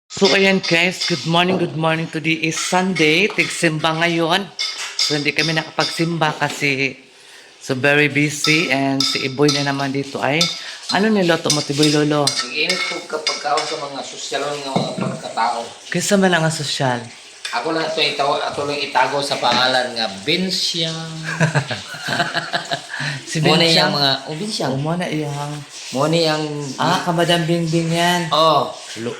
So ayan guys, good morning, good morning. Today is Sunday, tigsimba ngayon. So hindi kami nakapagsimba kasi so very busy and si Iboy na naman dito ay ano niloto mo Tiboy Lolo? Nag-init po kapag kao sa mga sosyal nga mga pagkatao. Kaysa man lang ang sosyal. Ako lang ato lang itago sa pangalan nga Bensyang. Si Muna Bensyang. yung mga, Bensyang. Mo na iyang. Muna yung, Kamadam Bingbing yan.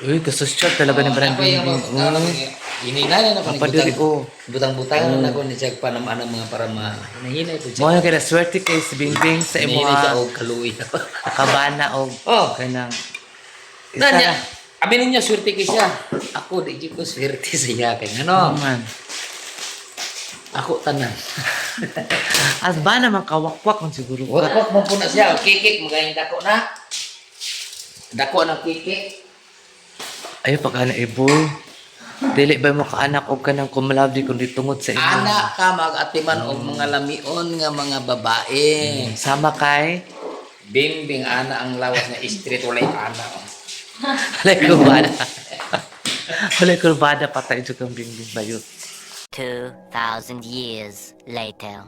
Uy, kasosyal talaga ni Madam Ako yung Bingbing. hinay na ako Kapadiri, butang-butang na ako ni siya panamaan ng mga parama. Hinahinay po siya. Mo na kaya swerte kay si Bingbing sa Hinahinay siya imo o kaluwi. kabana o kanang Nanya, aminin niya, swerte ko siya. Ako, di ko swerte sa iya. Kaya ano, man. ako tanan. As ba naman kawakwak kung siguro ka. Wakak mo po na siya. Kikik, magaling dako na. Dako ng kikik. Ay, pagka na Iboy. Dili ba mo kaanak o ka ng kumalabi kundi tungod sa imo? Anak ka mag-atiman og mga lamion nga mga babae. Sama kay? Bimbing ana ang lawas nga street walay ana. Walay kurbada. Walay kurbada patay ito kang bingbing bayot. 2,000 years later.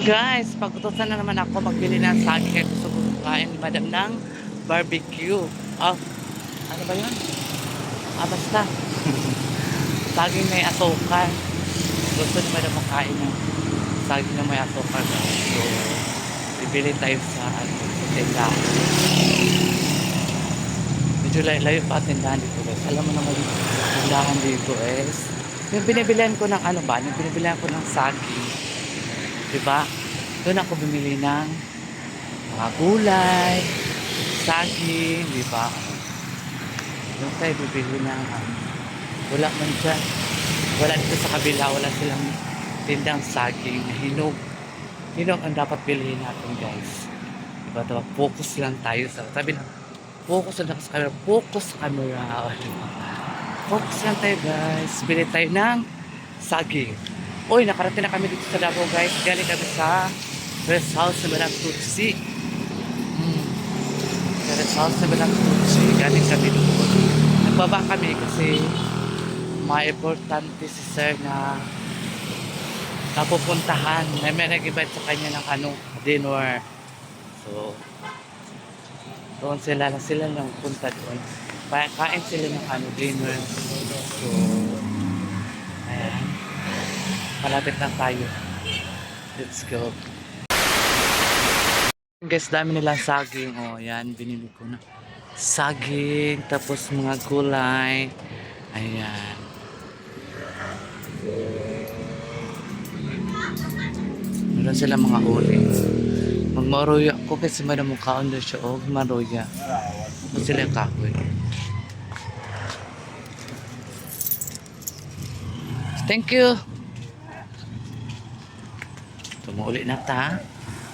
Guys, pagutosan na naman ako magbili ng saging kaya gusto ko kain ni Madam ng barbecue. Ano ba yun? Basta. Saging may asukar. Gusto ni Madam makain ng saging na may asukar. So, bibili tayo sa tindahan. Medyo layo pa tindahan dito guys. Alam mo naman yung tindahan dito is yung binibilihan ko ng ano ba? Yung binibilihan ko ng saging. Diba? Doon ako bumili ng mga gulay, saging, diba? Doon tayo bibili ng wala man dyan. Wala dito sa kabila, wala silang tindang saging na hinog. Hinog ang dapat bilhin natin guys. Diba? Focus lang tayo sa, sabi na, focus lang ako sa camera, focus sa camera. O, diba? Focus lang tayo guys. Bili tayo ng saging. Uy, nakarating na kami dito sa Davao guys. Galing kami sa rest house na Balang Tutsi. Sa rest house na Balang Tutsi. Galing kami doon. Nagbaba kami kasi may importante si sir na napupuntahan. May nag-invite sa kanya ng dinner. So, doon sila lang punta doon. Kain sila ng dinner. So, ayan. Malapit na tayo. Let's go. Guys, dami nilang saging. Oh, yan, binili ko na. Saging, tapos mga gulay. Ayan. Meron sila mga uli. Magmaroya ko kasi manamukhaan na siya. Oh, maroya. Tapos sila kahoy. Thank you. Tumuuli na ta.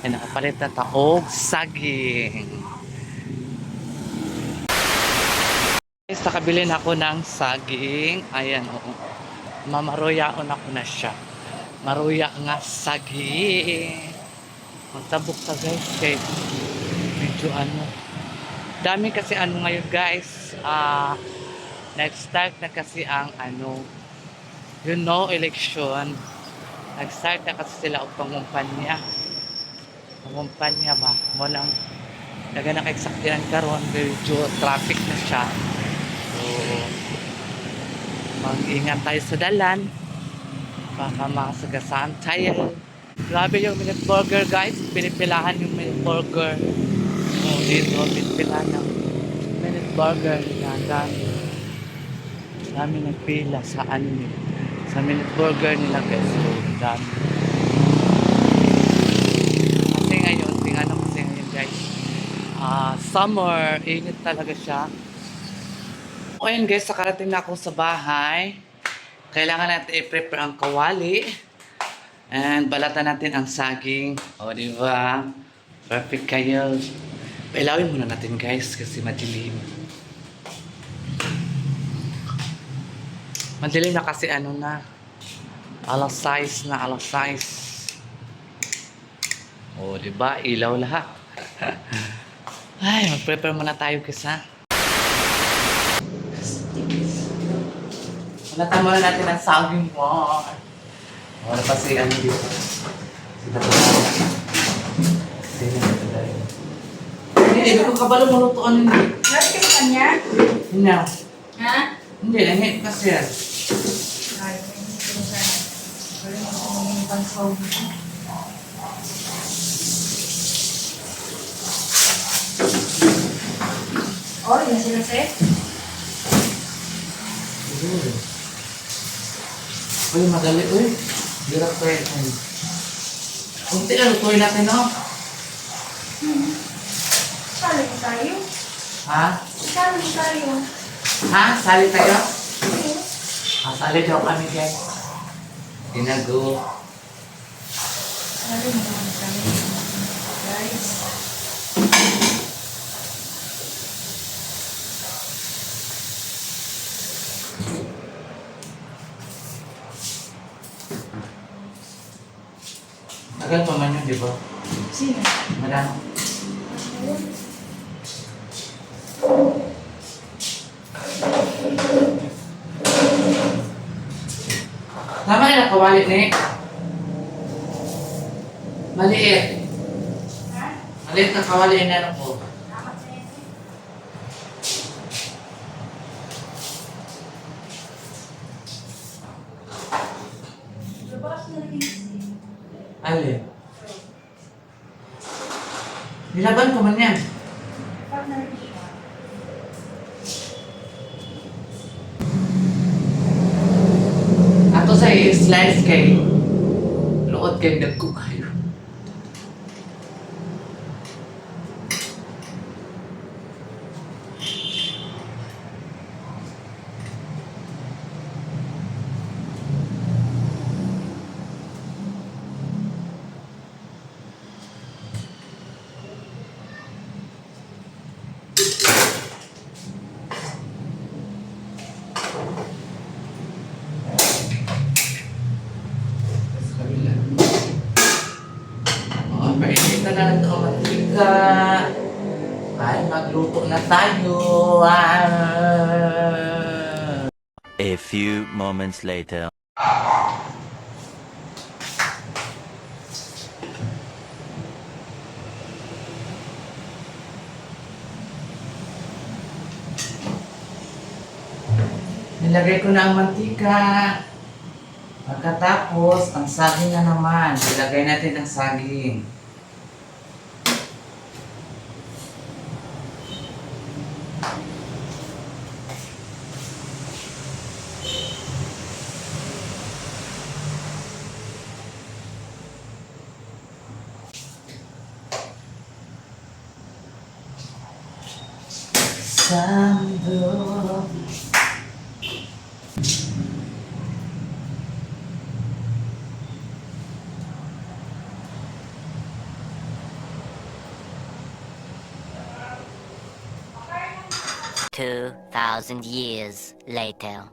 Ay nakapalit na taog saging. Guys, nakabili na ako ng saging. Ayan, oo. Mamaroyaon ako na siya. Maruya nga saging. Magtabok ka guys. Kaya medyo dami kasi ngayon guys. Nag-start na kasi ang election. Nag-start na kasi sila ang pangumpanya. Pangumpanya ba? Walang naga nakaeksaktiran karon, medyo traffic na siya. So, mag-ingat tayo sa dalan. Baka makasagasaan tayo. Grabe yung minute burger guys. Pinipilahan yung minute burger. So, dito, pinipilahan ng minute burger. Dami nagpila sa sa minute burger nila guys. So, dami. Kasi ngayon, kasi ngayon guys. Summer, init talaga siya. O yun guys, nakarating na ako sa bahay. Kailangan natin i-prepare ang kawali. And balatan natin ang saging. O diba? Perfect kayo. Pailawin muna natin guys kasi madilim. Madilim na kasi na. Alas 6 na, alas 6. O diba? Ilaw lahat. Ay, mag-prepare muna tayo guys ha. Balatan muna natin ang saging mo. Wala pa si dito. Si hindi ko kabalo malutoan hindi. Lari ka sa kanya? Hindi. Ha? Hindi, langit kasi yan. Ay, hindi ko sa kanya. Wala mo sa mga pansaw. Oh, yun sila set? Uy, madali. Uy, hirap ko yun. Kunti na, lutuin natin, no? Sali mo tayo? Ha? Sali mo tayo? Ha? Sali tayo? Oo. Sali daw kami, guys. Tinago. Sali mo naman kami. Guys. Tagal pa man yun, di ba? Sino? Madami. Tama na kawali ni. Maliit. Ha? Maliit na kawali na ko. Dapat sa iyo. Labas na rin kasi. Alin? Nilaban ko man yan. Pag na rin siya. Ato sa i-slice kay luot kay dagko kayo. na ito ang mantika. Ay, magluto na tayo. A few moments later. Nilagay ko na ang mantika. Pagkatapos, ang saging na naman. Ilagay natin ang saging. Sando. 2,000 years later.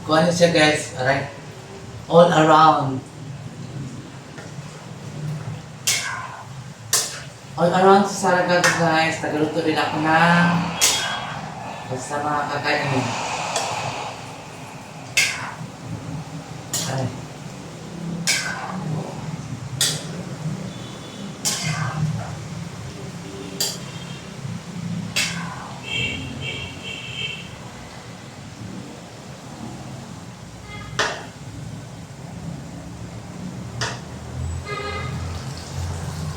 Kuha siya guys, alright? All around. All around sa Saraga guys, tagaluto din ako ng basta mga kakainin. Ay.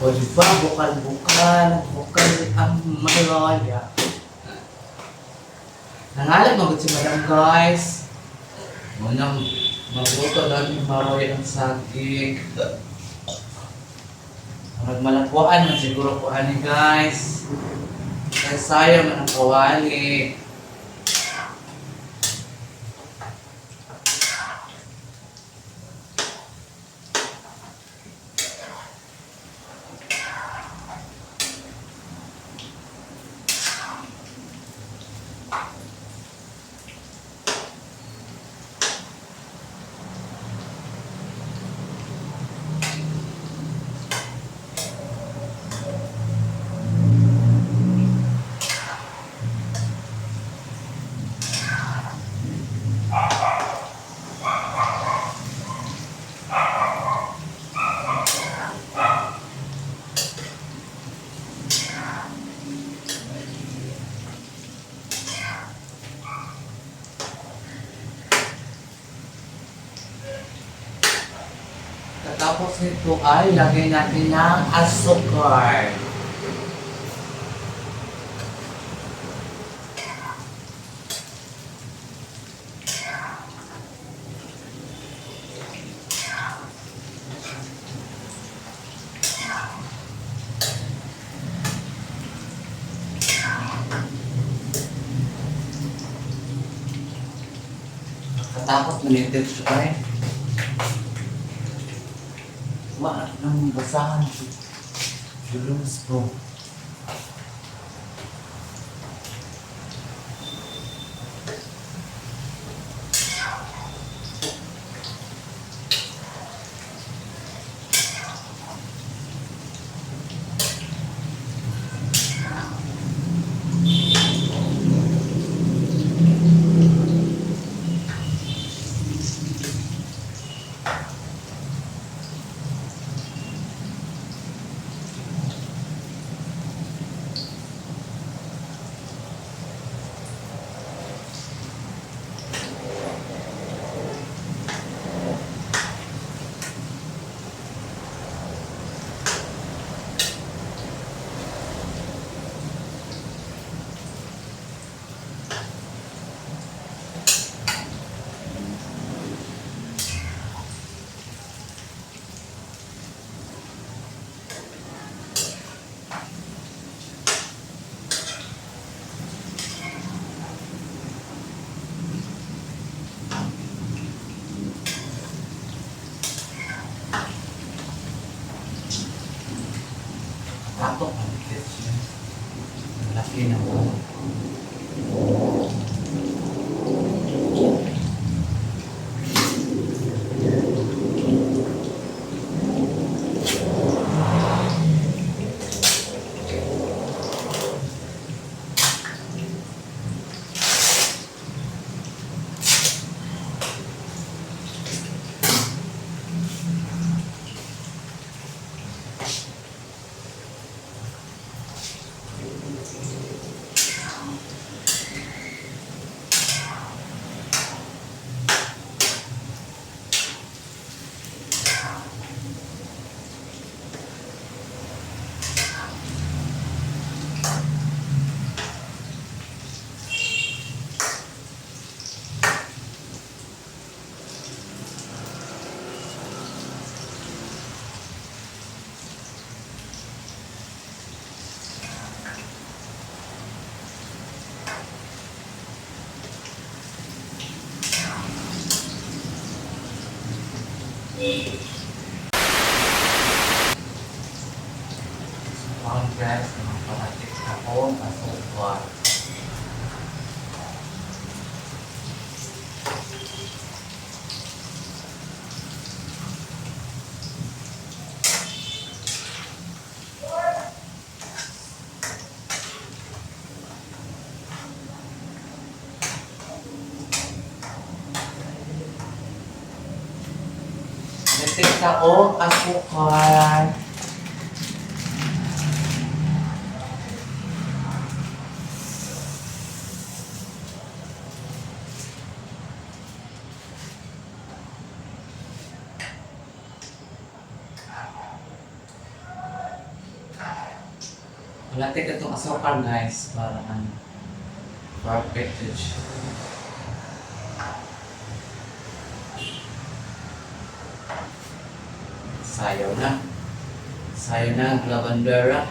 O diba, bukal-bukal ang malaya. Nangalag magod si madam guys. Munang magluto namin maroy ang saging. Magmalapuan man siguro po ani guys. Kaya sayang man ang kawali. Tapos nito ay lagay natin ng asukar. Tapos manitin siya pa rin. Wala nang basahan si Julius ko. Ato, maliit siya. Laki na po. Congrats, mga paratik ako, masukwa. Natik ako, asukar. Natik itong asukar guys, para ano, perfect siya. Sayaw na. Sayaw na ang lavandera.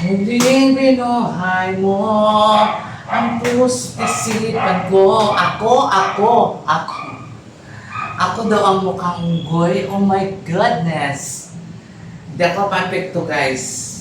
Muling binuhay mo ang puso't isipan ko. Ako. Ako daw ang mukhang unggoy. Oh my goodness. Hindi ako perfecto guys.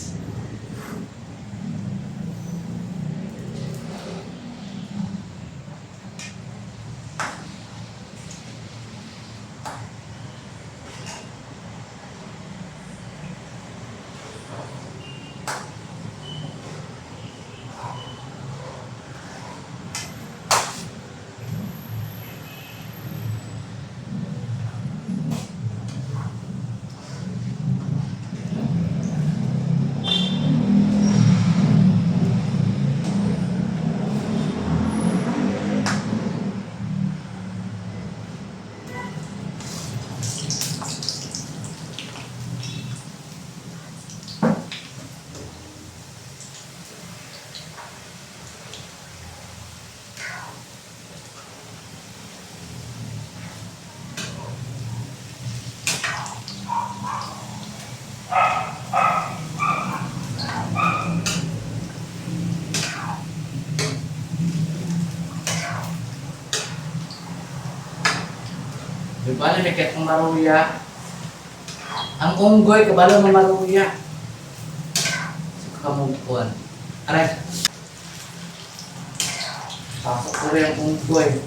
Diba, namikit ng maruya. Ang unggoy, kabalo ng maruya. Sa kamungkuan. Aray. Pasok ko rin ang unggoy.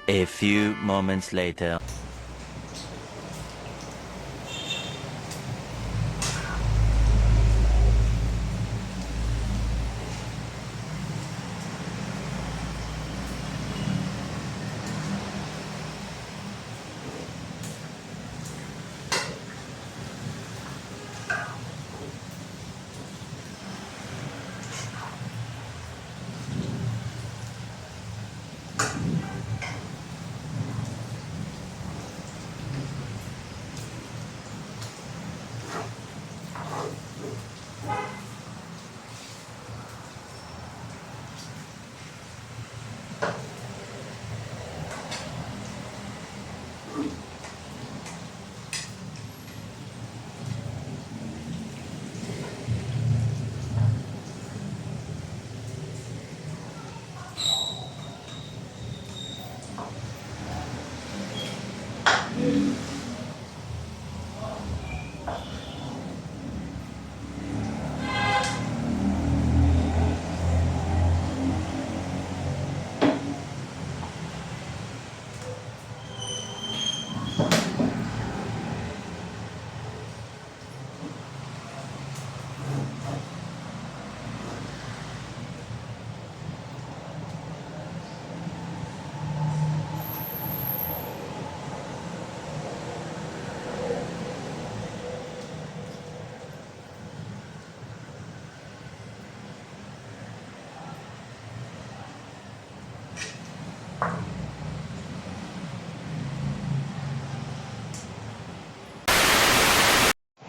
A few moments later.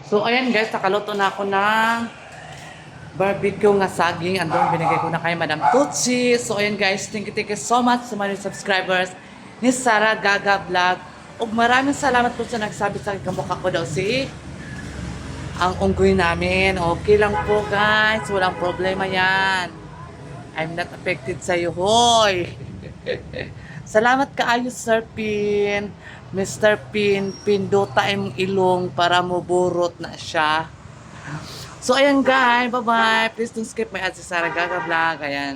So, ayan guys, nakaluto na ako ng barbecue nga saging. Andun, binigay ko na kay Madam Tutsi. So, ayan guys, thank you so much sa mga subscribers ni Sarah Gaga Vlog. Ug maraming salamat po sa nagsabi sa akin kamukha ko daw si ang unggoy namin. Okay lang po guys, walang problema yan. I'm not affected sa iyo, hoy. Salamat kaayo, Sir Pin. Mr. Pin, pinduta imong ilong para muburot na siya. So, ayan guys, bye-bye. Please don't skip my ads sa Sarah Gaga Vlog. Ayan.